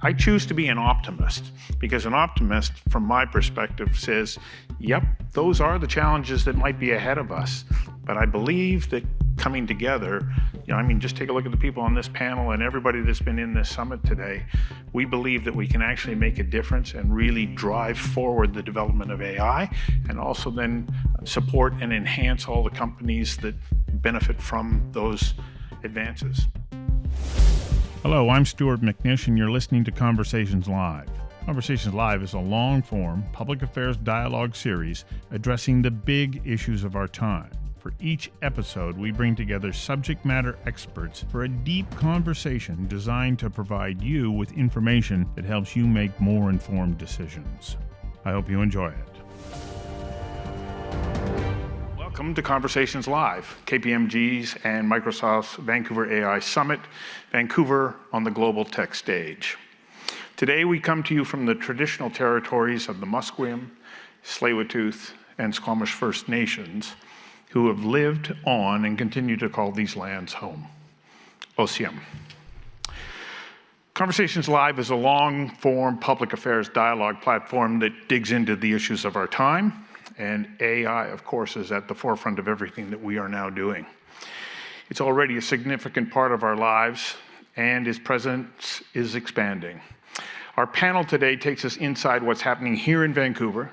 I choose to be an optimist because an optimist, from my perspective, says, yep, those are the challenges that might be ahead of us. But I believe that coming together, just take a look at the people on this panel and everybody that's been in this summit today. We believe that we can actually make a difference and really drive forward the development of AI and also then support and enhance all the companies that benefit from those advances. Hello, I'm Stuart McNish, and you're listening to Conversations Live. Conversations Live is a long-form public affairs dialogue series addressing the big issues of our time. For each episode, we bring together subject matter experts for a deep conversation designed to provide you with information that helps you make more informed decisions. I hope you enjoy it. Welcome to Conversations Live, KPMG's and Microsoft's Vancouver AI Summit, Vancouver on the global tech stage. Today we come to you from the traditional territories of the Musqueam, Tsleil-Waututh, and Squamish First Nations, who have lived on and continue to call these lands home. Osium. Conversations Live is a long-form public affairs dialogue platform that digs into the issues of our time, and AI, of course, is at the forefront of everything that we are now doing. It's already a significant part of our lives, and its presence is expanding. Our panel today takes us inside what's happening here in Vancouver,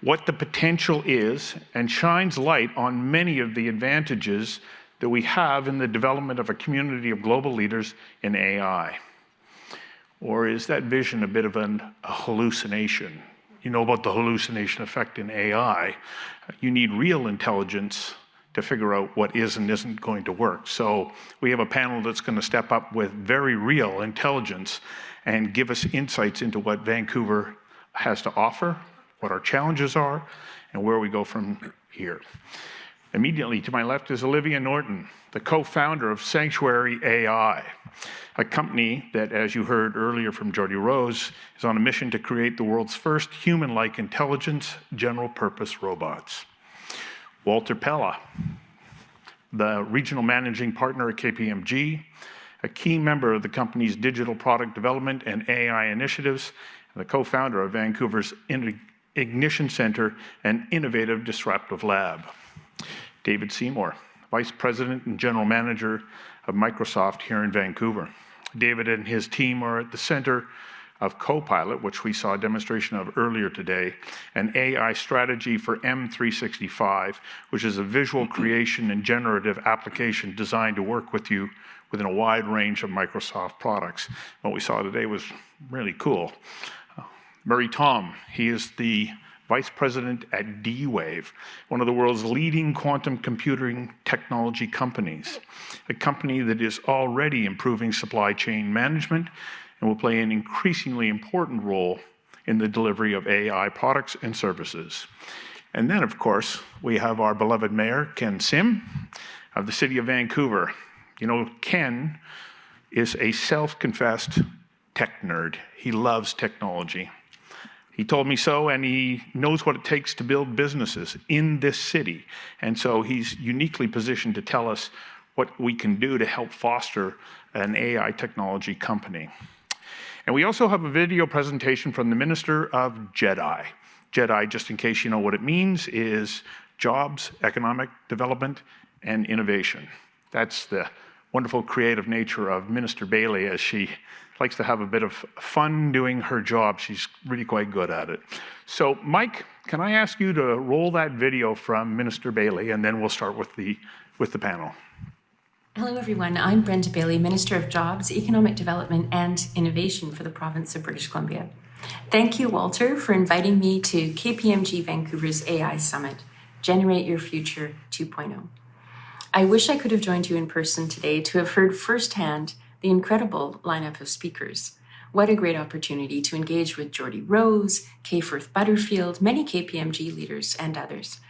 what the potential is, and shines light on many of the advantages that we have in the development of a community of global leaders in AI. Or is that vision a bit of a hallucination? You know about the hallucination effect in AI. You need real intelligence to figure out what is and isn't going to work. So we have a panel that's going to step up with very real intelligence and give us insights into what Vancouver has to offer, what our challenges are, and where we go from here. Immediately to my left is Olivia Norton, the co-founder of Sanctuary AI, a company that, as you heard earlier from Jordy Rose, is on a mission to create the world's first human-like intelligence general-purpose robots. Walter Pela, the regional managing partner at KPMG, a key member of the company's digital product development and AI initiatives, and the co-founder of Vancouver's Ignition Center and Innovative Disruptive Lab. David Seymour, Vice President and General Manager of Microsoft here in Vancouver. David and his team are at the center of Copilot, which we saw a demonstration of earlier today, an AI strategy for M365, which is a visual creation and generative application designed to work with you within a wide range of Microsoft products. What we saw today was really cool. Thom, he is the Vice President at D-Wave, one of the world's leading quantum computing technology companies, a company that is already improving supply chain management and will play an increasingly important role in the delivery of AI products and services. And then, of course, we have our beloved mayor, Ken Sim, of the city of Vancouver. You know, Ken is a self-confessed tech nerd. He loves technology. He told me so, and he knows what it takes to build businesses in this city. And so he's uniquely positioned to tell us what we can do to help foster an AI technology company. And we also have a video presentation from the Minister of JEDI. JEDI, just in case you know what it means, is Jobs, Economic Development, and Innovation. That's the wonderful creative nature of Minister Bailey, as she likes to have a bit of fun doing her job. She's really quite good at it. So, Mike, can I ask you to roll that video from Minister Bailey, and then we'll start with the panel. Hello, everyone. I'm Brenda Bailey, Minister of Jobs, Economic Development and Innovation for the province of British Columbia. Thank you, Walter, for inviting me to KPMG Vancouver's AI Summit, Generate Your Future 2.0. I wish I could have joined you in person today to have heard firsthand the incredible lineup of speakers. What a great opportunity to engage with Jordy Rose, Kay Firth Butterfield, many KPMG leaders, and others.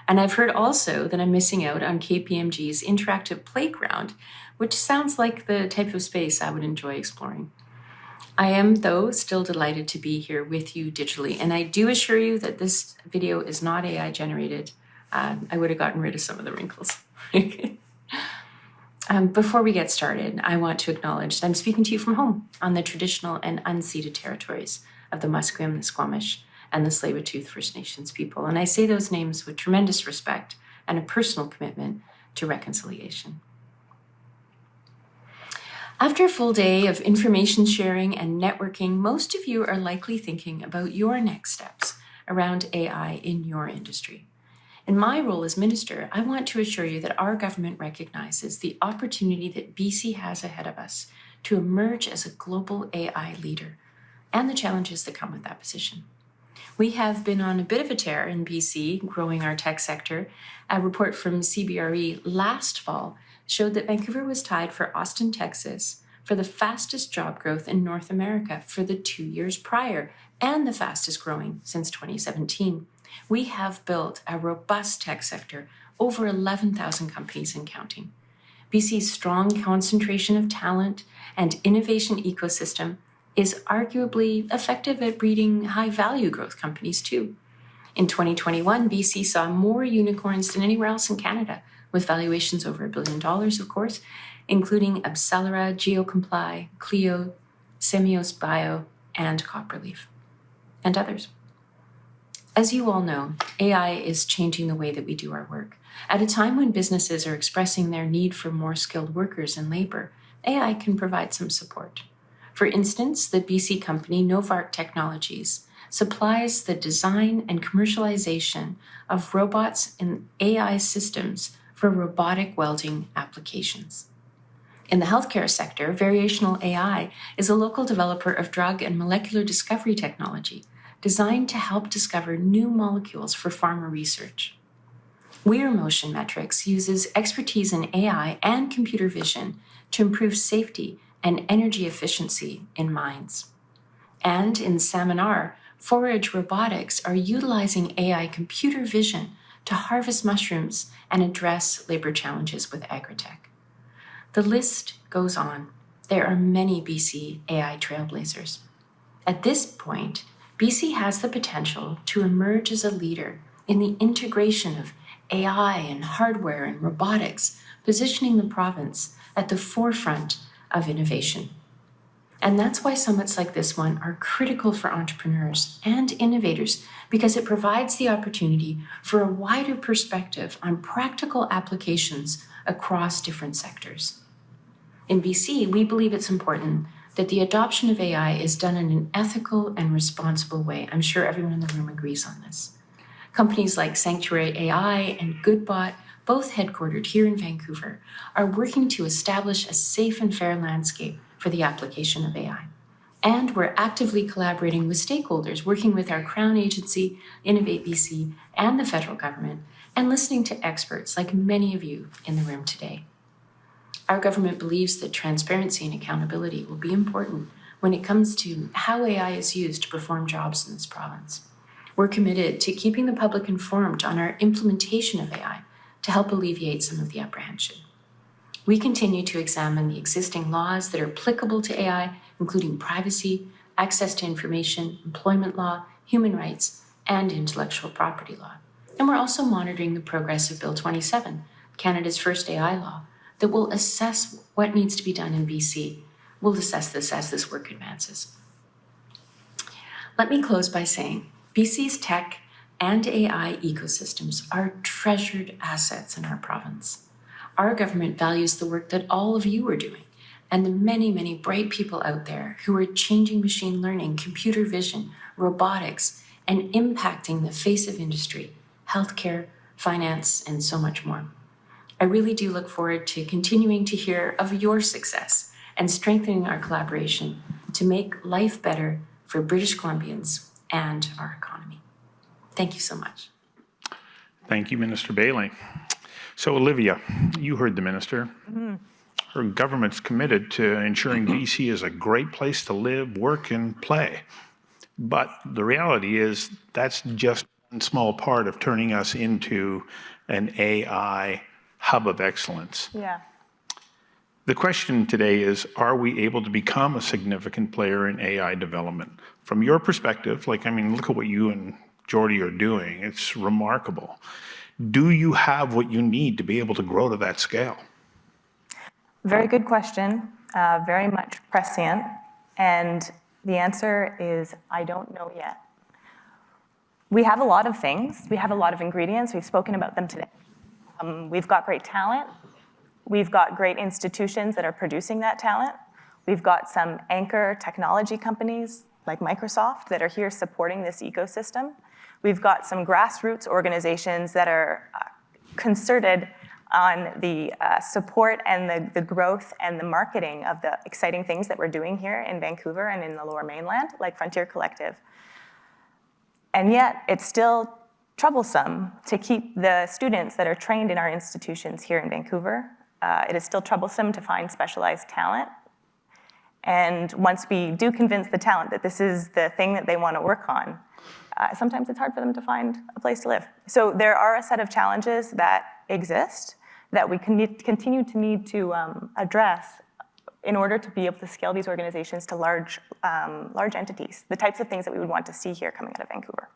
And I've heard also that I'm missing out on KPMG's interactive playground, which sounds like the type of space I would enjoy exploring. I am, though, still delighted to be here with you digitally, and I do assure you that this video is not AI generated. I would have gotten rid of some of the wrinkles. Before we get started, I want to acknowledge that I'm speaking to you from home on the traditional and unceded territories of the Musqueam, the Squamish, and the Tsleil-Waututh First Nations people. And I say those names with tremendous respect and a personal commitment to reconciliation. After a full day of information sharing and networking, most of you are likely thinking about your next steps around AI in your industry. In my role as Minister, I want to assure you that our government recognizes the opportunity that BC has ahead of us to emerge as a global AI leader and the challenges that come with that position. We have been on a bit of a tear in BC, growing our tech sector. A report from CBRE last fall showed that Vancouver was tied for Austin, Texas, for the fastest job growth in North America for the 2 years prior, and the fastest growing since 2017. We have built a robust tech sector, over 11,000 companies and counting. BC's strong concentration of talent and innovation ecosystem is arguably effective at breeding high-value growth companies too. In 2021, BC saw more unicorns than anywhere else in Canada, with valuations over $1 billion, of course, including Abcelera, GeoComply, Clio, Semios Bio, and Copperleaf, and others. As you all know, AI is changing the way that we do our work. At a time when businesses are expressing their need for more skilled workers and labor, AI can provide some support. For instance, the BC company Novark Technologies supplies the design and commercialization of robots and AI systems for robotic welding applications. In the healthcare sector, Variational AI is a local developer of drug and molecular discovery technology designed to help discover new molecules for pharma research. Weir Motion Metrics uses expertise in AI and computer vision to improve safety and energy efficiency in mines. And in Seminar, Forage Robotics are utilizing AI computer vision to harvest mushrooms and address labor challenges with agritech. The list goes on. There are many BC AI trailblazers. At this point, BC has the potential to emerge as a leader in the integration of AI and hardware and robotics, positioning the province at the forefront of innovation. And that's why summits like this one are critical for entrepreneurs and innovators, because it provides the opportunity for a wider perspective on practical applications across different sectors. In BC, we believe it's important that the adoption of AI is done in an ethical and responsible way. I'm sure everyone in the room agrees on this. Companies like Sanctuary AI and Goodbot, both headquartered here in Vancouver, are working to establish a safe and fair landscape for the application of AI. And we're actively collaborating with stakeholders, working with our Crown agency, Innovate BC, and the federal government, and listening to experts like many of you in the room today. Our government believes that transparency and accountability will be important when it comes to how AI is used to perform jobs in this province. We're committed to keeping the public informed on our implementation of AI to help alleviate some of the apprehension. We continue to examine the existing laws that are applicable to AI, including privacy, access to information, employment law, human rights, and intellectual property law. And we're also monitoring the progress of Bill 27, Canada's first AI law, that will assess what needs to be done in BC. We'll assess this as this work advances. Let me close by saying BC's tech and AI ecosystems are treasured assets in our province. Our government values the work that all of you are doing and the many, many bright people out there who are changing machine learning, computer vision, robotics, and impacting the face of industry, healthcare, finance, and so much more. I really do look forward to continuing to hear of your success and strengthening our collaboration to make life better for British Columbians and our economy. Thank you so much. Thank you, Minister Bailey. So, Olivia, you heard the minister. Her government's committed to ensuring BC is a great place to live, work, and play. But the reality is that's just one small part of turning us into an AI hub of excellence. Yeah. The question today is, are we able to become a significant player in AI development? From your perspective, look at what you and Jordy are doing. It's remarkable. Do you have what you need to be able to grow to that scale? Very good question, very much prescient. And the answer is, I don't know yet. We have a lot of things. We have a lot of ingredients. We've spoken about them today. We've got great talent. We've got great institutions that are producing that talent. We've got some anchor technology companies like Microsoft that are here supporting this ecosystem. We've got some grassroots organizations that are concerted on the support and the growth and the marketing of the exciting things that we're doing here in Vancouver and in the Lower Mainland, like Frontier Collective. And yet, it's still troublesome to keep the students that are trained in our institutions here in Vancouver. It is still troublesome to find specialized talent. And once we do convince the talent that this is the thing that they want to work on, sometimes it's hard for them to find a place to live. So there are a set of challenges that exist that we continue to need to address in order to be able to scale these organizations to large entities, the types of things that we would want to see here coming out of Vancouver.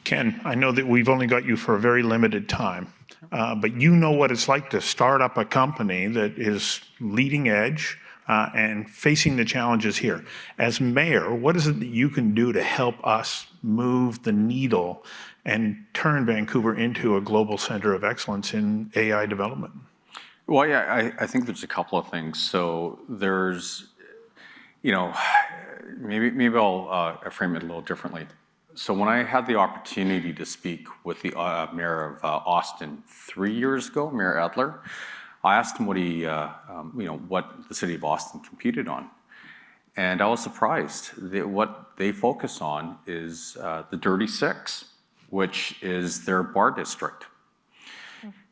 Ken, I know that we've only got you for a very limited time, but you know what it's like to start up a company that is leading edge and facing the challenges here. As mayor, what is it that you can do to help us move the needle and turn Vancouver into a global center of excellence in AI development? Well, yeah, I think there's a couple of things. So there's, maybe I'll frame it a little differently. So when I had the opportunity to speak with the mayor of Austin 3 years ago, Mayor Adler, I asked him what what the city of Austin competed on. And I was surprised that what they focus on is the Dirty Six, which is their bar district.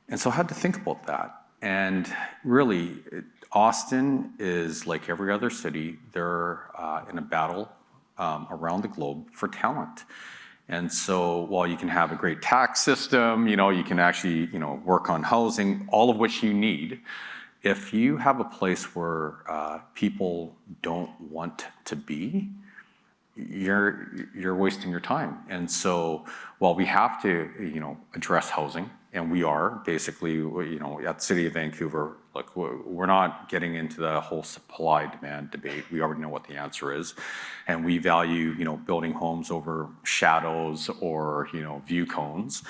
And so I had to think about that. And really, Austin is like every other city. They're in a battle around the globe for talent. And so while you can have a great tax system, you can actually, work on housing, all of which you need, if you have a place where people don't want to be, you're wasting your time. And so while we have to, address housing, and we are basically, at the City of Vancouver, look, we're not getting into the whole supply-demand debate. We already know what the answer is. And we value, building homes over shadows or, view cones.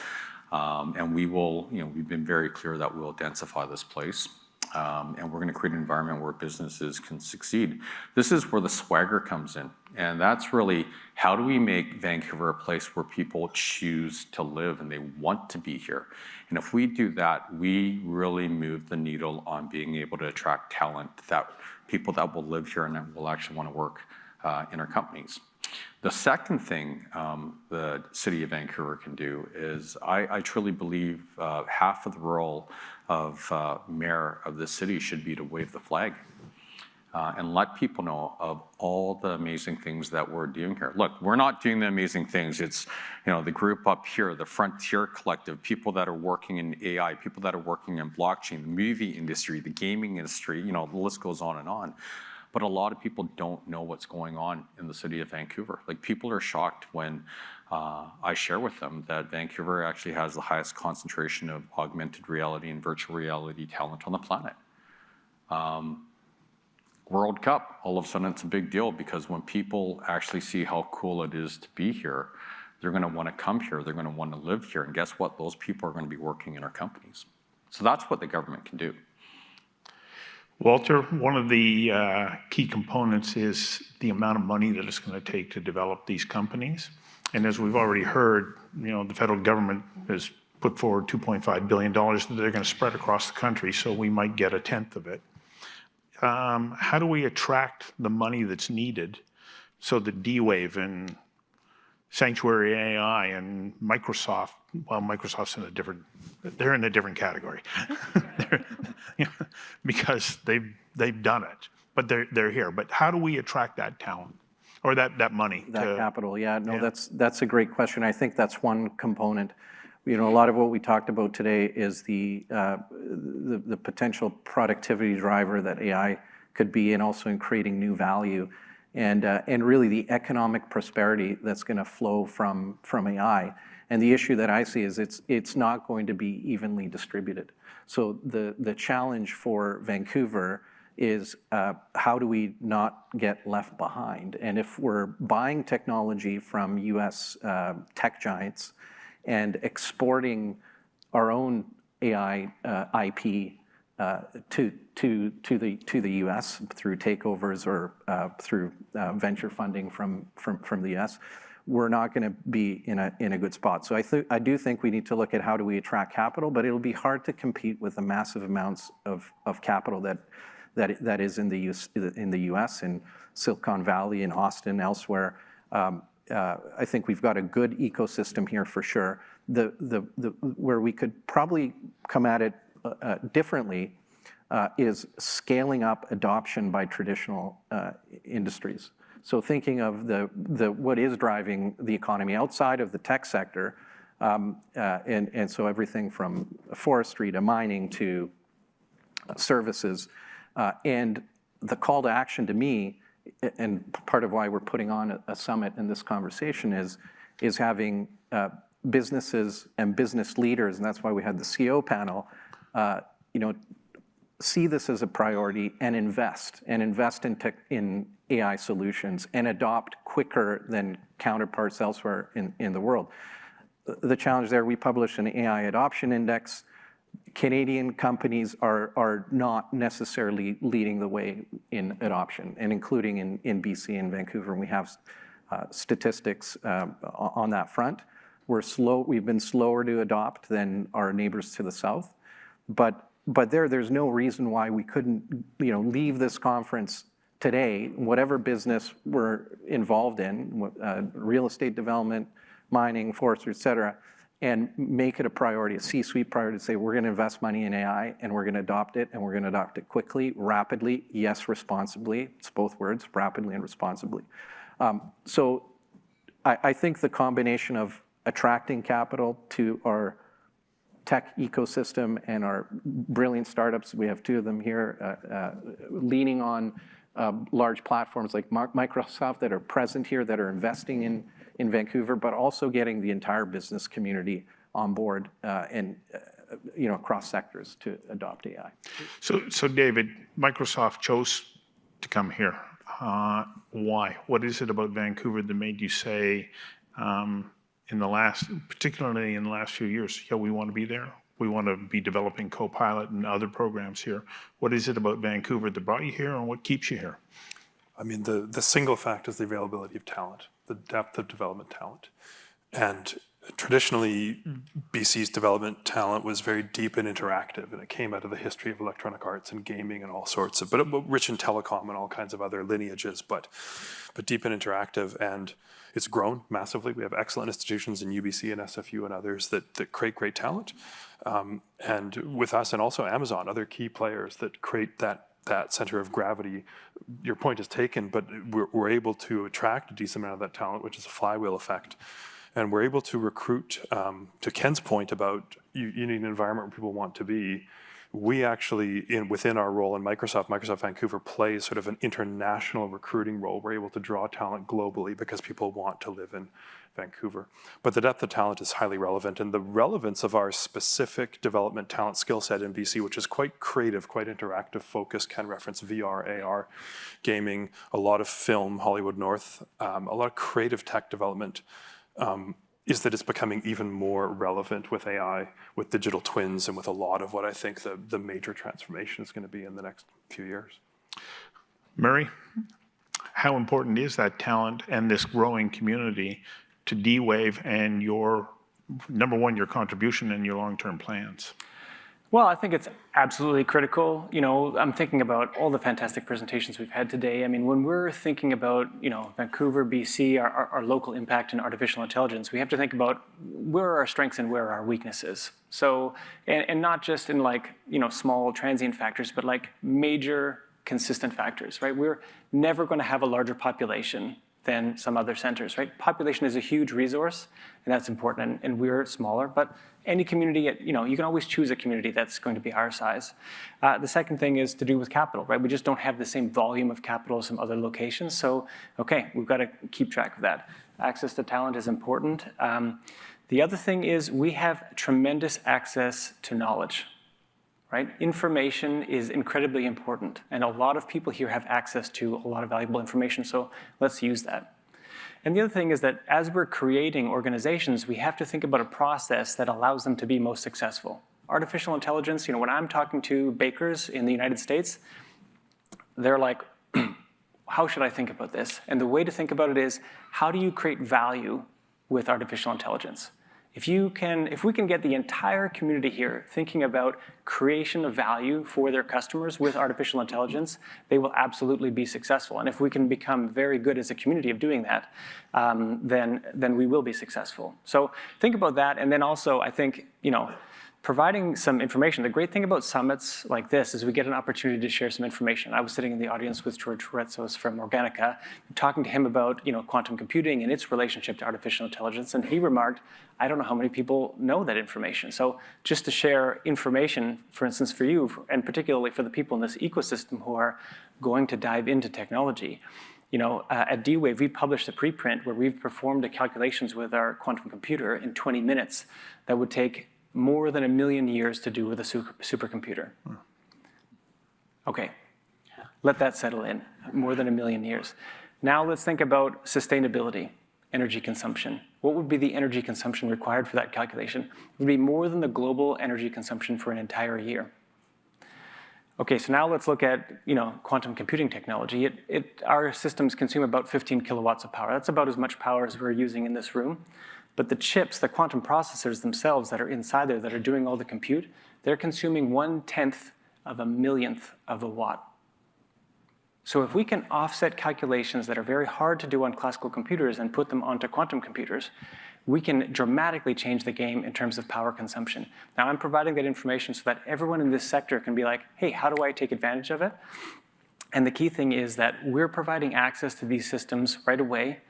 And we will, we've been very clear that we'll densify this place. And we're going to create an environment where businesses can succeed. This is where the swagger comes in. And that's really, how do we make Vancouver a place where people choose to live and they want to be here? And if we do that, we really move the needle on being able to attract talent, that people that will live here and that will actually want to work in our companies. The second thing the City of Vancouver can do is, I truly believe half of the role of mayor of this city should be to wave the flag and let people know of all the amazing things that we're doing here. Look, we're not doing the amazing things. It's, the group up here, the Frontier Collective, people that are working in AI, people that are working in blockchain, the movie industry, the gaming industry, the list goes on and on. But a lot of people don't know what's going on in the city of Vancouver. Like, people are shocked when I share with them that Vancouver actually has the highest concentration of augmented reality and virtual reality talent on the planet. World Cup, all of a sudden it's a big deal, because when people actually see how cool it is to be here, they're going to want to come here, they're going to want to live here, and guess what? Those people are going to be working in our companies. So that's what the government can do. Walter, one of the key components is the amount of money that it's going to take to develop these companies. And as we've already heard, the federal government has put forward $2.5 billion that they're going to spread across the country, so we might get a tenth of it. How do we attract the money that's needed so that D-Wave and Sanctuary AI and Microsoft, well, Microsoft's they're in a different category. Because they've done it, but they're here. But how do we attract that talent or that money? That capital, yeah. No, that's a great question. I think that's one component. A lot of what we talked about today is the potential productivity driver that AI could be, and also in creating new value, and really the economic prosperity that's going to flow from AI. And the issue that I see is it's not going to be evenly distributed. So the challenge for Vancouver is how do we not get left behind? And if we're buying technology from US tech giants and exporting our own AI IP to the US through takeovers or through venture funding from the US, we're not going to be in a good spot. So I do think we need to look at how do we attract capital, but it'll be hard to compete with the massive amounts of capital that is in the US, in Silicon Valley, in Austin, elsewhere. I think we've got a good ecosystem here for sure. Where we could probably come at it differently is scaling up adoption by traditional industries. So thinking of what is driving the economy outside of the tech sector, and so everything from forestry to mining to services, and the call to action to me, and part of why we're putting on a summit in this conversation is having businesses and business leaders, and that's why we had the CEO panel, see this as a priority and invest in AI solutions and adopt quicker than counterparts elsewhere in the world. The challenge there, we published an AI adoption index. Canadian companies are not necessarily leading the way in adoption, and including in BC and Vancouver, and we have statistics on that front. We've been slower to adopt than our neighbors to the south, but there's no reason why we couldn't leave this conference today, whatever business we're involved in, real estate development, mining, forestry, et cetera, and make it a priority, a C-suite priority, to say we're going to invest money in AI and we're going to adopt it, and we're going to adopt it quickly, rapidly, yes, responsibly. It's both words, rapidly and responsibly. So I think the combination of attracting capital to our tech ecosystem and our brilliant startups, we have two of them here, leaning on large platforms like Microsoft that are present here, that are investing in Vancouver, but also getting the entire business community on board and across sectors to adopt AI. So David, Microsoft chose to come here. Why? What is it about Vancouver that made you say, particularly in the last few years, yeah, we want to be there. We want to be developing Copilot and other programs here. What is it about Vancouver that brought you here, and what keeps you here? I mean, the single fact is the availability of talent, the depth of development talent. And traditionally, BC's development talent was very deep and interactive, and it came out of the history of electronic arts and gaming and all sorts of, but rich in telecom and all kinds of other lineages, but deep and interactive. And it's grown massively. We have excellent institutions in UBC and SFU and others that create great talent. And with us, and also Amazon, other key players that create that center of gravity. Your point is taken, but we're able to attract a decent amount of that talent, which is a flywheel effect. And we're able to recruit, to Ken's point about you need an environment where people want to be. We actually, within our role in Microsoft Vancouver plays sort of an international recruiting role. We're able to draw talent globally because people want to live in Vancouver. But the depth of talent is highly relevant, and the relevance of our specific development talent skill set in BC, which is quite creative, quite interactive, focused, can reference VR, AR, gaming, a lot of film, Hollywood North, a lot of creative tech development, is that it's becoming even more relevant with AI, with digital twins, and with a lot of what I think the major transformation is going to be in the next few years. Murray, how important is that talent and this growing community to D-Wave and your, number one, your contribution and your long-term plans? Well, I think it's absolutely critical. I'm thinking about all the fantastic presentations we've had today. I mean, when we're thinking about, Vancouver, BC, our local impact in artificial intelligence, we have to think about where are our strengths and where are our weaknesses. So, and not just in small transient factors, but like major consistent factors, right? We're never going to have a larger population than some other centers, right? Population is a huge resource, and that's important, and we're smaller, but any community, you can always choose a community that's going to be our size. The second thing is to do with capital, right? We just don't have the same volume of capital as some other locations, so, okay, we've got to keep track of that. Access to talent is important. The other thing is we have tremendous access to knowledge, right? Information is incredibly important, and a lot of people here have access to a lot of valuable information, so let's use that. And the other thing is that as we're creating organizations, we have to think about a process that allows them to be most successful. Artificial intelligence, when I'm talking to bakers in the United States, they're like, how should I think about this? And the way to think about it is, how do you create value with artificial intelligence? If we can get the entire community here thinking about creation of value for their customers with artificial intelligence, they will absolutely be successful. And if we can become very good as a community of doing that, then we will be successful. So think about that. And then also, I think, providing some information. The great thing about summits like this is we get an opportunity to share some information. I was sitting in the audience with George Retzos from Organica, talking to him about quantum computing and its relationship to artificial intelligence, and he remarked, I don't know how many people know that information. So just to share information, for instance, for you, and particularly for the people in this ecosystem who are going to dive into technology, at D-Wave, we published a preprint where we've performed the calculations with our quantum computer in 20 minutes that would take more than 1 million years to do with a supercomputer. Okay, let that settle in, more than 1 million years. Now let's think about sustainability, energy consumption. What would be the energy consumption required for that calculation? It would be more than the global energy consumption for an entire year. Okay, so now let's look at quantum computing technology. Our systems consume about 15 kilowatts of power. That's about as much power as we're using in this room. But the chips, the quantum processors themselves that are inside there that are doing all the compute, they're consuming 1/10 of a millionth of a watt. So if we can offset calculations that are very hard to do on classical computers and put them onto quantum computers, we can dramatically change the game in terms of power consumption. Now, I'm providing that information so that everyone in this sector can be like, hey, how do I take advantage of it? And the key thing is that we're providing access to these systems right away.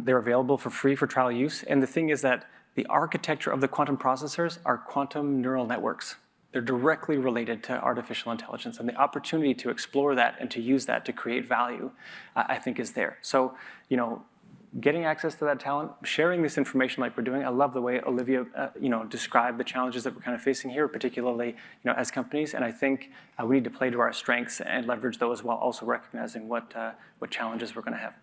They're available for free for trial use. And the thing is that the architecture of the quantum processors are quantum neural networks. They're directly related to artificial intelligence. And the opportunity to explore that and to use that to create value, I think, is there. So, getting access to that talent, sharing this information like we're doing. I love the way Olivia, described the challenges that we're kind of facing here, particularly, as companies. And I think we need to play to our strengths and leverage those while also recognizing what challenges we're going to have.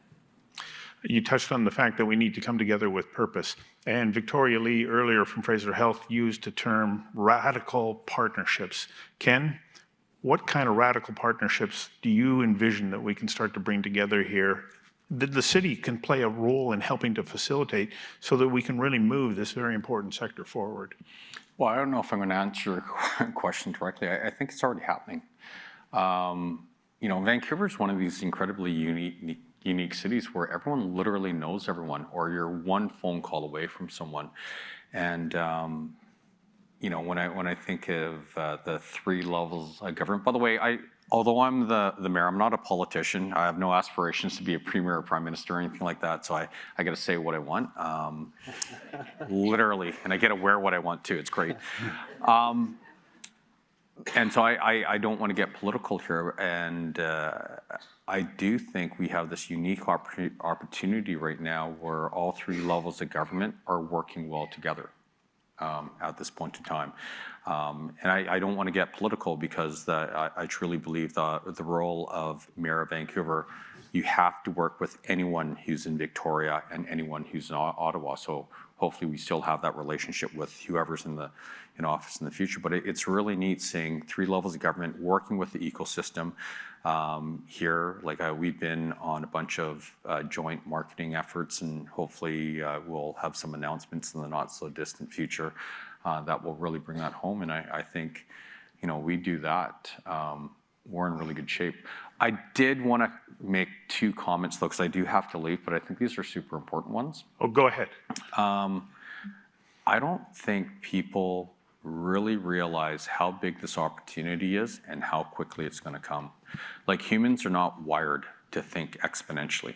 You touched on the fact that we need to come together with purpose. And Victoria Lee earlier from Fraser Health used the term radical partnerships. Ken, what kind of radical partnerships do you envision that we can start to bring together here that the city can play a role in helping to facilitate so that we can really move this very important sector forward? Well, I don't know if I'm going to answer your question directly. I think it's already happening. Vancouver is one of these incredibly unique cities where everyone literally knows everyone, or you're one phone call away from someone. And when I think of the 3 levels of government, by the way, although I'm the mayor, I'm not a politician. I have no aspirations to be a premier or prime minister or anything like that. So I got to say what I want, literally, and I get to wear what I want too. It's great. And so I don't want to get political here, and I do think we have this unique opportunity right now where all 3 levels of government are working well together at this point in time. And I don't want to get political because I truly believe the role of Mayor of Vancouver, you have to work with anyone who's in Victoria and anyone who's in Ottawa. So hopefully we still have that relationship with whoever's in office in the future. But it's really neat seeing 3 levels of government working with the ecosystem here. Like we've been on a bunch of joint marketing efforts, and hopefully we'll have some announcements in the not so distant future that will really bring that home. And I think, we do that. We're in really good shape. I did want to make 2 comments though, because I do have to leave, but I think these are super important ones. Oh, go ahead. I don't think people really realize how big this opportunity is and how quickly it's going to come. Like, humans are not wired to think exponentially.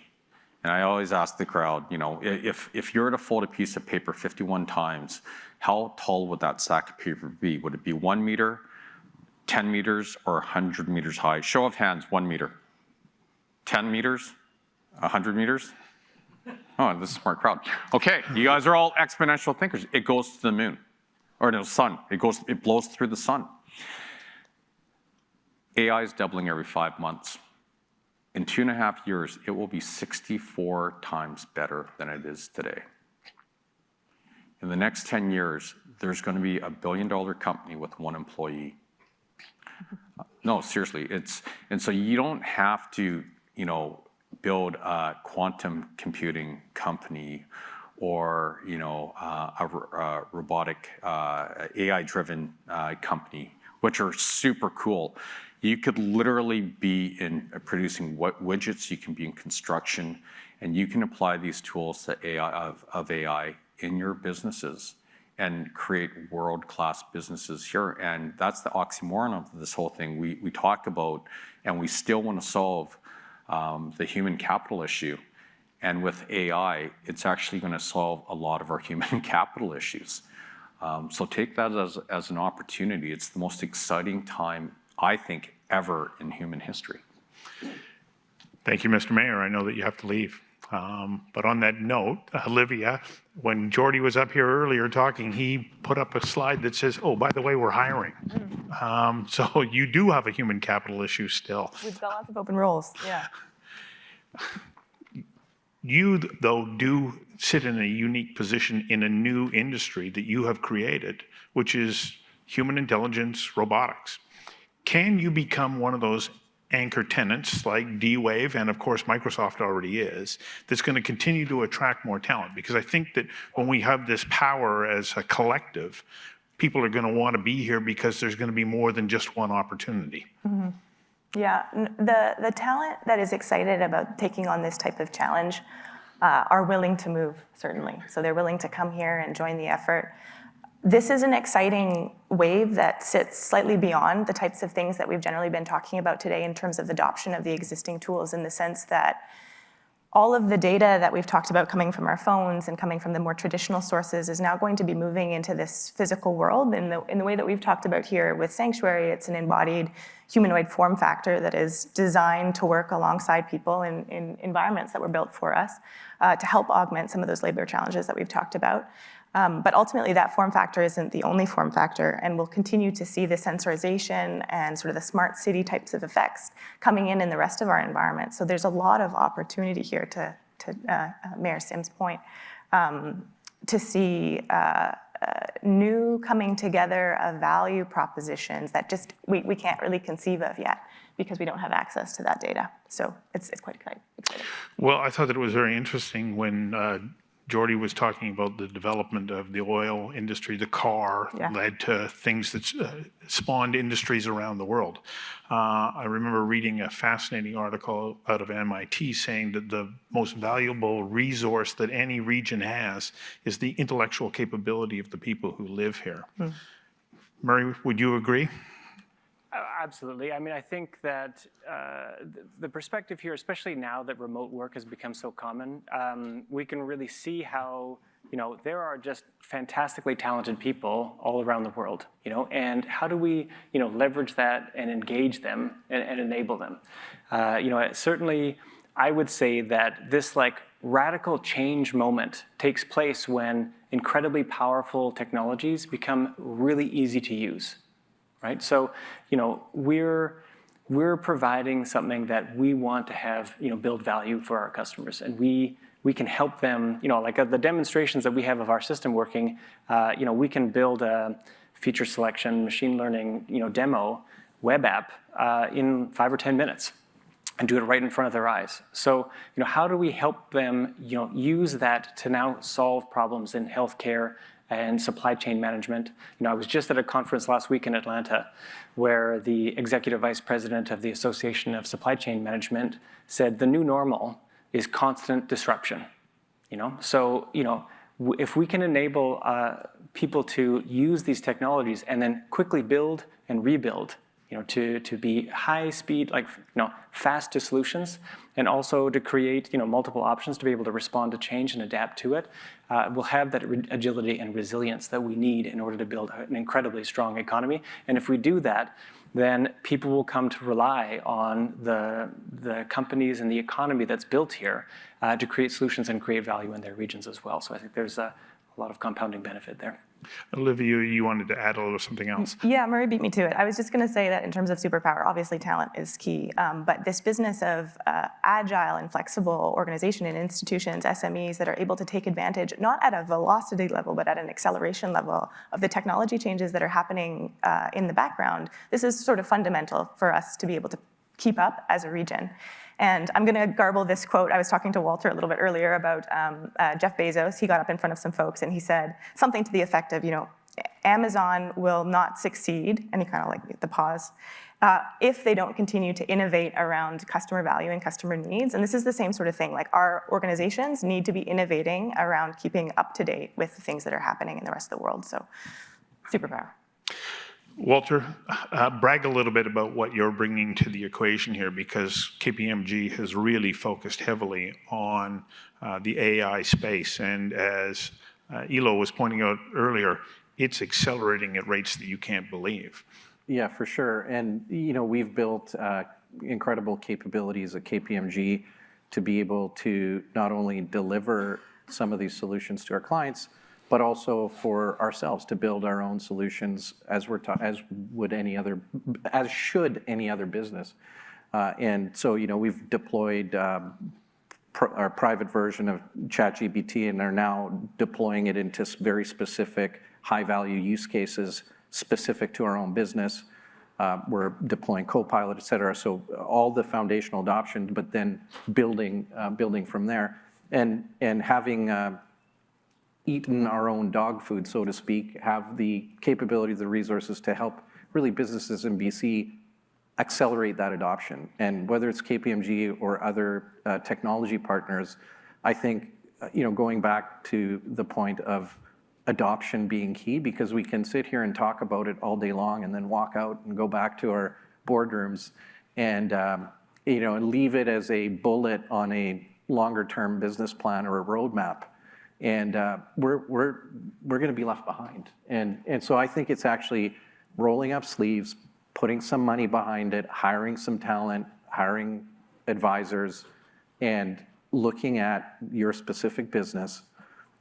And I always ask the crowd, if you were to fold a piece of paper 51 times, how tall would that sack of paper be? Would it be 1 meter, 10 meters, or 100 meters high? Show of hands, 1 meter. 10 meters? 100 meters? Oh, this is a smart crowd. Okay, you guys are all exponential thinkers. It goes to the moon, or no, sun. It blows through the sun. AI is doubling every 5 months. In 2.5 years, it will be 64 times better than it is today. In the next 10 years, there's going to be $1 billion company with 1 employee. No, seriously, and so you don't have to, build a quantum computing company or, a robotic AI-driven company, which are super cool. You could literally be in producing widgets, you can be in construction, and you can apply these tools to AI in your businesses and create world-class businesses here. And that's the oxymoron of this whole thing. We talk about, and we still want to solve the human capital issue. And with AI, it's actually going to solve a lot of our human capital issues. So take that as an opportunity. It's the most exciting time, I think, ever in human history. Thank you, Mr. Mayor. I know that you have to leave. But on that note, Olivia, when Jordy was up here earlier talking, he put up a slide that says, oh, by the way, we're hiring. So you do have a human capital issue still. We've got lots of open roles, yeah. You, though, do sit in a unique position in a new industry that you have created, which is human intelligence robotics. Can you become one of those anchor tenants like D-Wave, and of course Microsoft already is, that's going to continue to attract more talent? Because I think that when we have this power as a collective, people are going to want to be here because there's going to be more than just one opportunity. Mm-hmm. Yeah, the talent that is excited about taking on this type of challenge are willing to move, certainly. So they're willing to come here and join the effort. This is an exciting wave that sits slightly beyond the types of things that we've generally been talking about today in terms of adoption of the existing tools, in the sense that all of the data that we've talked about coming from our phones and coming from the more traditional sources is now going to be moving into this physical world in the way that we've talked about here with Sanctuary. It's an embodied humanoid form factor that is designed to work alongside people in environments that were built for us to help augment some of those labor challenges that we've talked about. But ultimately, that form factor isn't the only form factor, and we'll continue to see the sensorization and sort of the smart city types of effects coming in the rest of our environment. So there's a lot of opportunity here, to Mayor Sim's point, to see new coming together of value propositions that just we can't really conceive of yet because we don't have access to that data. So it's quite exciting. Well, I thought that it was very interesting when Jordy was talking about the development of the oil industry. The car led to things that spawned industries around the world. I remember reading a fascinating article out of MIT saying that the most valuable resource that any region has is the intellectual capability of the people who live here. Murray, would you agree? Absolutely. I mean, I think that the perspective here, especially now that remote work has become so common, we can really see how, there are just fantastically talented people all around the world, and how do we, leverage that and engage them and enable them? Certainly, I would say that this radical change moment takes place when incredibly powerful technologies become really easy to use. Right, so we're providing something that we want to have build value for our customers, and we can help them. The demonstrations that we have of our system working, we can build a feature selection, machine learning, demo web app in 5 or 10 minutes, and do it right in front of their eyes. So how do we help them use that to now solve problems in healthcare and supply chain management? I was just at a conference last week in Atlanta where the executive vice president of the Association of Supply Chain Management said the new normal is constant disruption. So if we can enable people to use these technologies and then quickly build and rebuild, to be high speed, fast to solutions, and also to create multiple options to be able to respond to change and adapt to it, we'll have that agility and resilience that we need in order to build an incredibly strong economy. And if we do that, then people will come to rely on the companies and the economy that's built here to create solutions and create value in their regions as well. So I think there's a lot of compounding benefit there. Olivia, you wanted to add a little something else. Yeah, Murray beat me to it. I was just going to say that in terms of superpower, obviously talent is key. But this business of agile and flexible organization and institutions, SMEs that are able to take advantage, not at a velocity level, but at an acceleration level of the technology changes that are happening in the background, this is sort of fundamental for us to be able to keep up as a region. And I'm going to garble this quote. I was talking to Walter a little bit earlier about Jeff Bezos. He got up in front of some folks and he said something to the effect of, Amazon will not succeed, and he kind of like the pause, if they don't continue to innovate around customer value and customer needs. And this is the same sort of thing. Like our organizations need to be innovating around keeping up to date with the things that are happening in the rest of the world. So superpower. Walter, brag a little bit about what you're bringing to the equation here, because KPMG has really focused heavily on the AI space. And as Elo was pointing out earlier, it's accelerating at rates that you can't believe. Yeah, for sure. And we've built incredible capabilities at KPMG to be able to not only deliver some of these solutions to our clients, but also for ourselves to build our own solutions as should any other business. And so, we've deployed our private version of ChatGPT and are now deploying it into very specific high-value use cases specific to our own business. We're deploying Copilot, et cetera. So all the foundational adoption, but then building from there, and having eaten our own dog food, so to speak, have the capability, the resources to help really businesses in BC accelerate that adoption. And whether it's KPMG or other technology partners, I think, going back to the point of adoption being key, because we can sit here and talk about it all day long and then walk out and go back to our boardrooms and, and leave it as a bullet on a longer-term business plan or a roadmap. And we're going to be left behind. And so I think it's actually rolling up sleeves, putting some money behind it, hiring some talent, hiring advisors, and looking at your specific business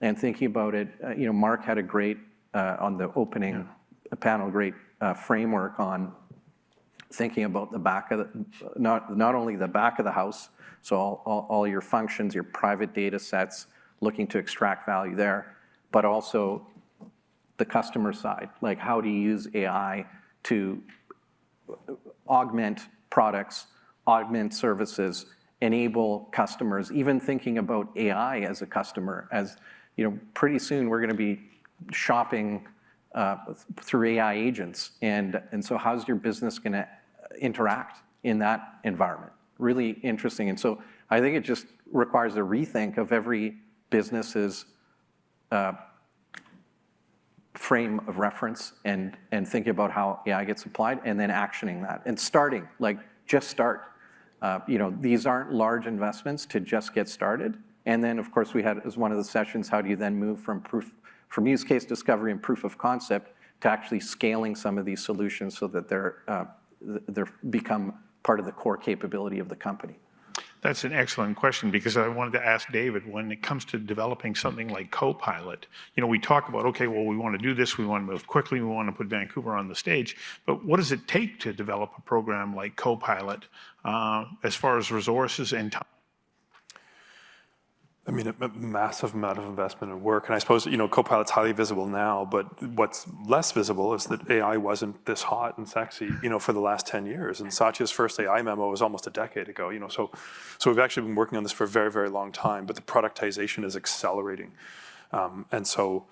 and thinking about it. Mark had a great, on the opening panel, great framework on thinking about the back of not only the back of the house, so all your functions, your private data sets, looking to extract value there, but also the customer side. Like, how do you use AI to augment products, augment services, enable customers, even thinking about AI as a customer, as pretty soon we're going to be shopping through AI agents. And so how's your business going to interact in that environment? Really interesting. And so I think it just requires a rethink of every business's frame of reference and thinking about how AI gets applied and then actioning that and starting, just start. These aren't large investments to just get started. And then, of course, we had as one of the sessions, how do you then move from use case discovery and proof of concept to actually scaling some of these solutions so that they're become part of the core capability of the company? That's an excellent question, because I wanted to ask David, when it comes to developing something like Copilot, we talk about, okay, well, we want to do this, we want to move quickly, we want to put Vancouver on the stage, but what does it take to develop a program like Copilot as far as resources and time? I mean, a massive amount of investment and work. And I suppose, Copilot's highly visible now, but what's less visible is that AI wasn't this hot and sexy, for the last 10 years. And Satya's first AI memo was almost a decade ago, so we've actually been working on this for a very, very long time, but the productization is accelerating. And so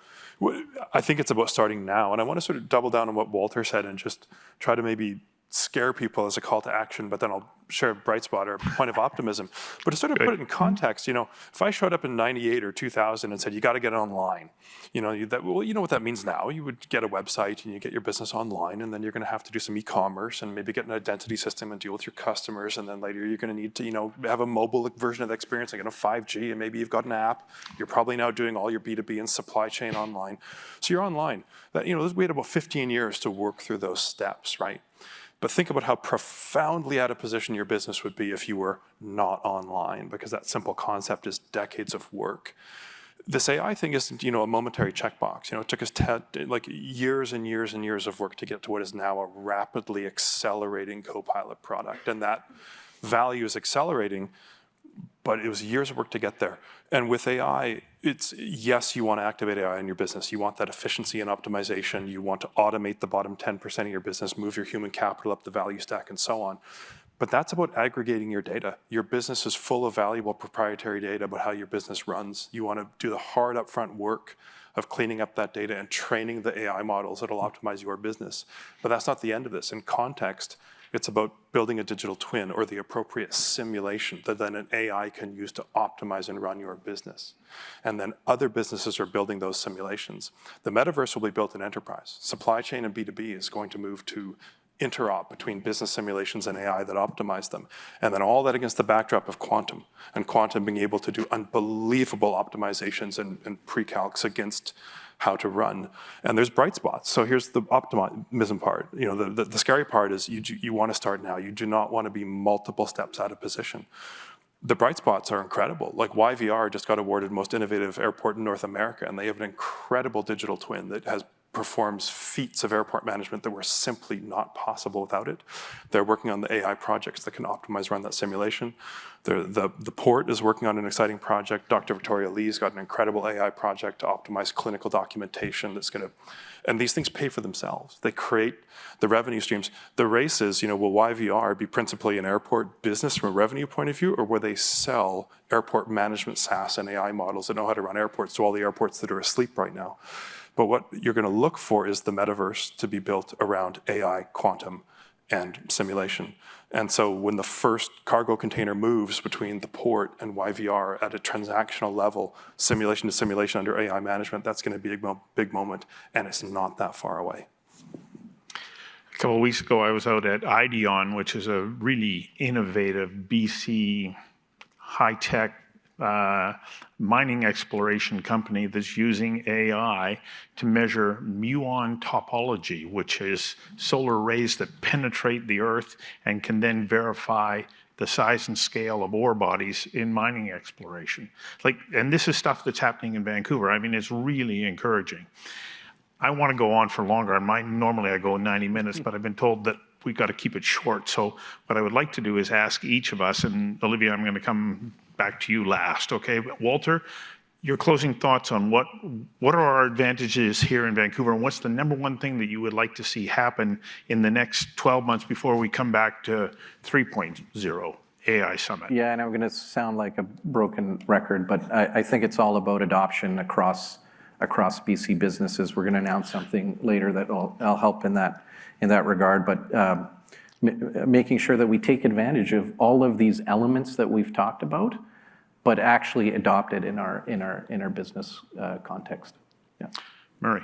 I think it's about starting now. And I want to sort of double down on what Walter said and just try to maybe scare people as a call to action, but then I'll share a bright spot or a point of optimism. But to sort of put it in context, if I showed up in 98 or 2000 and said, you got to get it online, you know what that means now. You would get a website and you get your business online, and then you're going to have to do some e-commerce and maybe get an identity system and deal with your customers. And then later you're going to need to, have a mobile version of the experience, like 5G, and maybe you've got an app. You're probably now doing all your B2B and supply chain online. So you're online. We had about 15 years to work through those steps, right? But think about how profoundly out of position your business would be if you were not online, because that simple concept is decades of work. This AI thing isn't, a momentary checkbox. It took us years and years and years of work to get to what is now a rapidly accelerating Copilot product. And that value is accelerating, but it was years of work to get there. And with AI, it's, yes, you want to activate AI in your business. You want that efficiency and optimization. You want to automate the bottom 10% of your business, move your human capital up the value stack, and so on. But that's about aggregating your data. Your business is full of valuable proprietary data about how your business runs. You want to do the hard upfront work of cleaning up that data and training the AI models that will optimize your business. But that's not the end of this. In context, it's about building a digital twin or the appropriate simulation that then an AI can use to optimize and run your business. And then other businesses are building those simulations. The metaverse will be built in enterprise. Supply chain and B2B is going to move to interop between business simulations and AI that optimize them. And then all that against the backdrop of quantum, and quantum being able to do unbelievable optimizations and pre-calcs against how to run. And there's bright spots. So here's the optimism part. The scary part is you want to start now. You do not want to be multiple steps out of position. The bright spots are incredible. Like YVR just got awarded most innovative airport in North America, and they have an incredible digital twin that performs feats of airport management that were simply not possible without it. They're working on the AI projects that can optimize, run that simulation. The port is working on an exciting project. Dr. Victoria Lee's got an incredible AI project to optimize clinical documentation that's going to, and these things pay for themselves. They create the revenue streams. The race is, will YVR be principally an airport business from a revenue point of view, or will they sell airport management SaaS and AI models that know how to run airports to all the airports that are asleep right now? But what you're going to look for is the metaverse to be built around AI, quantum, and simulation. And so when the first cargo container moves between the port and YVR at a transactional level, simulation to simulation under AI management, that's going to be a big moment, and it's not that far away. A couple of weeks ago, I was out at Ideon, which is a really innovative BC high-tech mining exploration company that's using AI to measure muon topology, which is solar rays that penetrate the earth and can then verify the size and scale of ore bodies in mining exploration. And this is stuff that's happening in Vancouver. I mean, it's really encouraging. I want to go on for longer. Normally I go 90 minutes, but I've been told that we've got to keep it short. So what I would like to do is ask each of us, and Olivia, I'm going to come back to you last, okay? Walter, your closing thoughts on what are our advantages here in Vancouver, and what's the number one thing that you would like to see happen in the next 12 months before we come back to 3.0 AI Summit? Yeah, and I'm going to sound like a broken record, but I think it's all about adoption across BC businesses. We're going to announce something later that will help in that regard, but making sure that we take advantage of all of these elements that we've talked about, but actually adopt it in our business context. Yeah. Murray.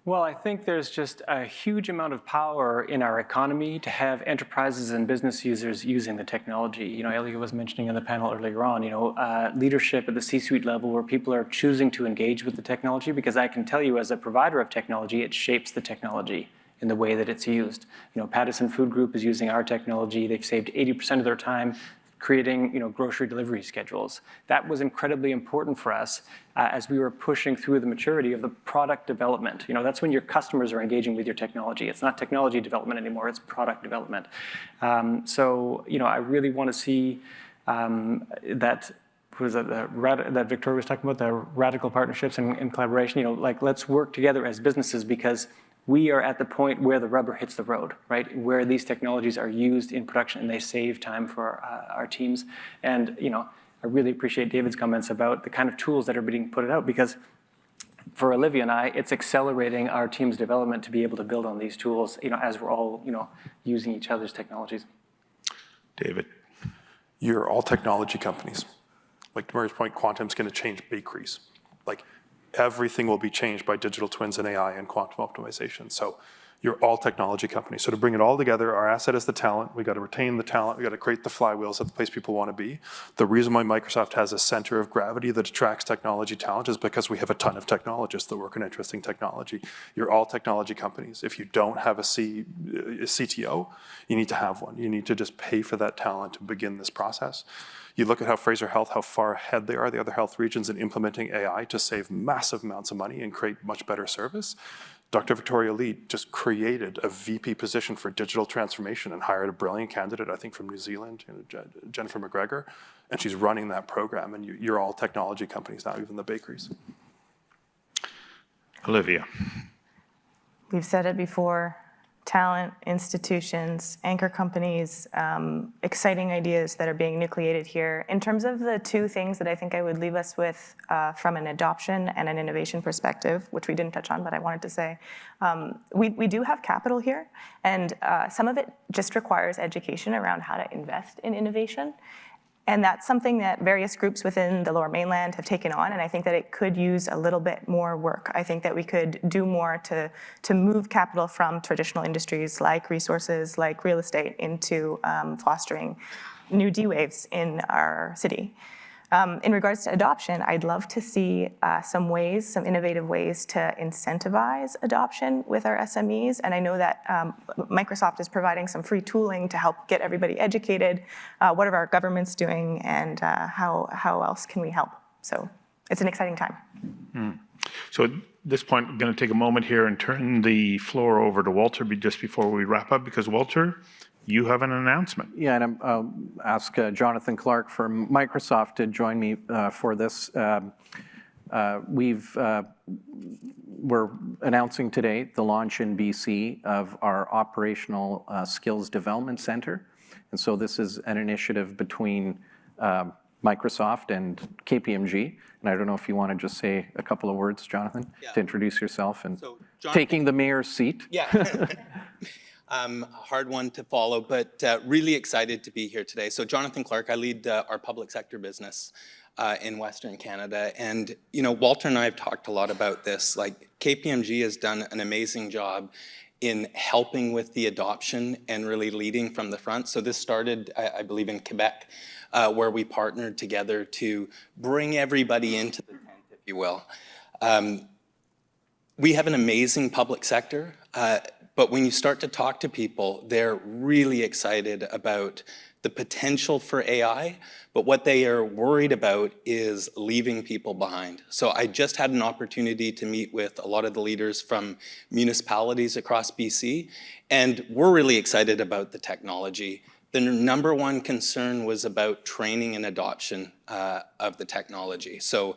Well, I think there's just a huge amount of power in our economy to have enterprises and business users using the technology. Elliot was mentioning in the panel earlier on, leadership at the C-suite level where people are choosing to engage with the technology, because I can tell you as a provider of technology, it shapes the technology in the way that it's used. Pattison Food Group is using our technology. They've saved 80% of their time creating, grocery delivery schedules. That was incredibly important for us as we were pushing through the maturity of the product development. That's when your customers are engaging with your technology. It's not technology development anymore, it's product development. I really want to see that that Victoria was talking about, the radical partnerships and collaboration. Let's work together as businesses, because we are at the point where the rubber hits the road, right? Where these technologies are used in production and they save time for our teams. And I really appreciate David's comments about the kind of tools that are being put out, because for Olivia and I, it's accelerating our team's development to be able to build on these tools, as we're all, using each other's technologies. David. You're all technology companies. Like to Murray's point, quantum's going to change bakeries. Like everything will be changed by digital twins and AI and quantum optimization. So you're all technology companies. So to bring it all together, our asset is the talent. We got to retain the talent. We got to create the flywheels at the place people want to be. The reason why Microsoft has a center of gravity that attracts technology talent is because we have a ton of technologists that work in interesting technology. You're all technology companies. If you don't have a CTO, you need to have one. You need to just pay for that talent to begin this process. You look at how Fraser Health, how far ahead they are, the other health regions, in implementing AI to save massive amounts of money and create much better service. Dr. Victoria Lee just created a VP position for digital transformation and hired a brilliant candidate, I think from New Zealand, Jennifer McGregor, and she's running that program. And you're all technology companies now, even the bakeries. Olivia. We've said it before, talent, institutions, anchor companies, exciting ideas that are being nucleated here. In terms of the two things that I think I would leave us with from an adoption and an innovation perspective, which we didn't touch on, but I wanted to say, we do have capital here, and some of it just requires education around how to invest in innovation. And that's something that various groups within the Lower Mainland have taken on, and I think that it could use a little bit more work. I think that we could do more to move capital from traditional industries like resources, like real estate, into fostering new D-waves in our city. In regards to adoption, I'd love to see some innovative ways to incentivize adoption with our SMEs. And I know that Microsoft is providing some free tooling to help get everybody educated. What are our governments doing, and how else can we help? So it's an exciting time. So at this point, I'm going to take a moment here and turn the floor over to Walter just before we wrap up, because Walter, you have an announcement. Yeah, and I'll ask Jonathan Clark from Microsoft to join me for this. We're announcing today the launch in BC of our Operational Skills Development Center. And so this is an initiative between Microsoft and KPMG. And I don't know if you want to just say a couple of words, Jonathan, to introduce yourself and taking the mayor's seat. Yeah. Hard one to follow, but really excited to be here today. So Jonathan Clark, I lead our public sector business in Western Canada. And, Walter and I have talked a lot about this. Like, KPMG has done an amazing job in helping with the adoption and really leading from the front. So this started, I believe, in Quebec, where we partnered together to bring everybody into the tent, if you will. We have an amazing public sector. But when you start to talk to people, they're really excited about the potential for AI, but what they are worried about is leaving people behind. So I just had an opportunity to meet with a lot of the leaders from municipalities across BC, and we're really excited about the technology. The number one concern was about training and adoption of the technology. So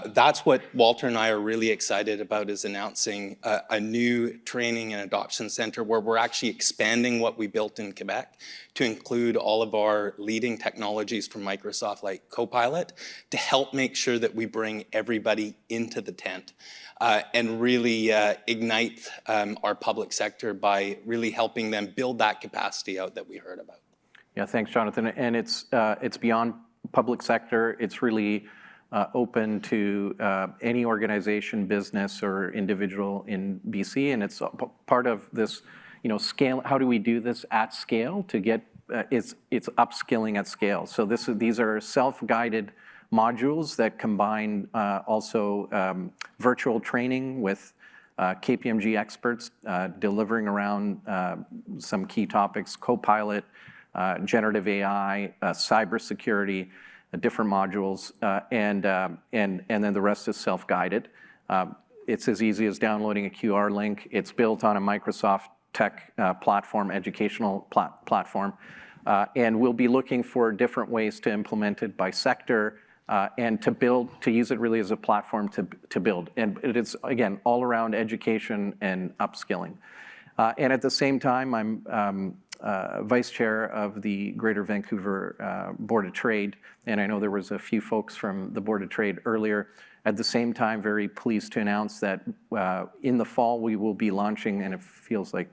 that's what Walter and I are really excited about, is announcing a new training and adoption center where we're actually expanding what we built in Quebec to include all of our leading technologies from Microsoft, like Copilot, to help make sure that we bring everybody into the tent and really ignite our public sector by really helping them build that capacity out that we heard about. Yeah, thanks, Jonathan. And it's beyond public sector. It's really open to any organization, business, or individual in BC. And it's part of this, scale. How do we do this at scale to get? It's upskilling at scale. So these are self-guided modules that combine also virtual training with KPMG experts delivering around some key topics: Copilot, generative AI, cybersecurity, different modules, and then the rest is self-guided. It's as easy as downloading a QR link. It's built on a Microsoft tech platform, educational platform, and we'll be looking for different ways to implement it by sector and to use it really as a platform to build. And it is, again, all around education and upskilling. And at the same time, vice chair of the Greater Vancouver Board of Trade, and I know there was a few folks from the Board of Trade earlier. At the same time, very pleased to announce that in the fall we will be launching, and it feels like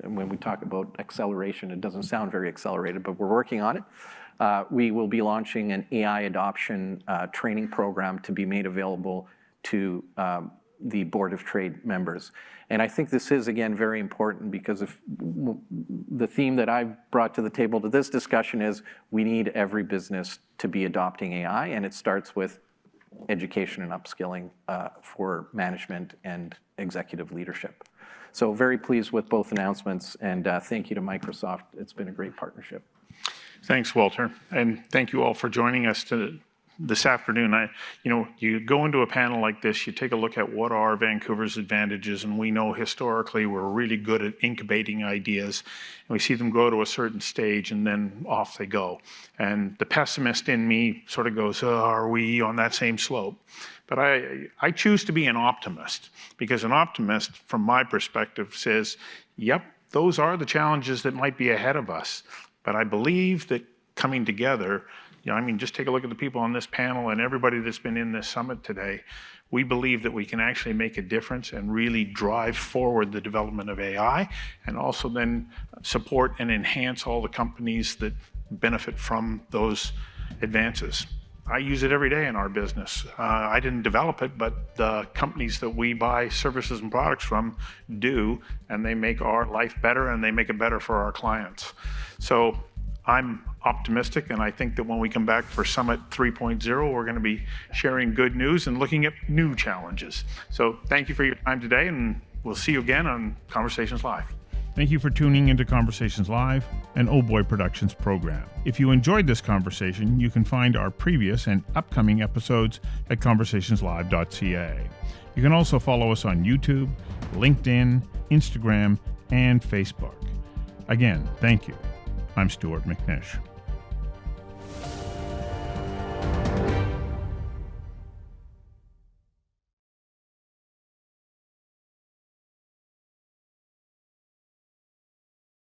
when we talk about acceleration, it doesn't sound very accelerated, but we're working on it. We will be launching an AI adoption training program to be made available to the Board of Trade members. And I think this is, again, very important because if the theme that I've brought to the table to this discussion is we need every business to be adopting AI, and it starts with education and upskilling for management and executive leadership. So very pleased with both announcements, and thank you to Microsoft. It's been a great partnership. Thanks, Walter, and thank you all for joining us this afternoon. You go into a panel like this, you take a look at what are Vancouver's advantages, and we know historically we're really good at incubating ideas, and we see them grow to a certain stage, and then off they go. And the pessimist in me sort of goes, oh, are we on that same slope? But I choose to be an optimist, because an optimist, from my perspective, says, yep, those are the challenges that might be ahead of us. But I believe that coming together, just take a look at the people on this panel and everybody that's been in this summit today. We believe that we can actually make a difference and really drive forward the development of AI, and also then support and enhance all the companies that benefit from those advances. I use it every day in our business. I didn't develop it, but the companies that we buy services and products from do, and they make our life better and they make it better for our clients. So I'm optimistic, and I think that when we come back for Summit 3.0, we're going to be sharing good news and looking at new challenges. So thank you for your time today, and we'll see you again on Conversations Live. Thank you for tuning into Conversations Live, an Oh Boy Productions program. If you enjoyed this conversation, you can find our previous and upcoming episodes at conversationslive.ca. You can also follow us on YouTube, LinkedIn, Instagram, and Facebook. Again, thank you. I'm Stuart McNish.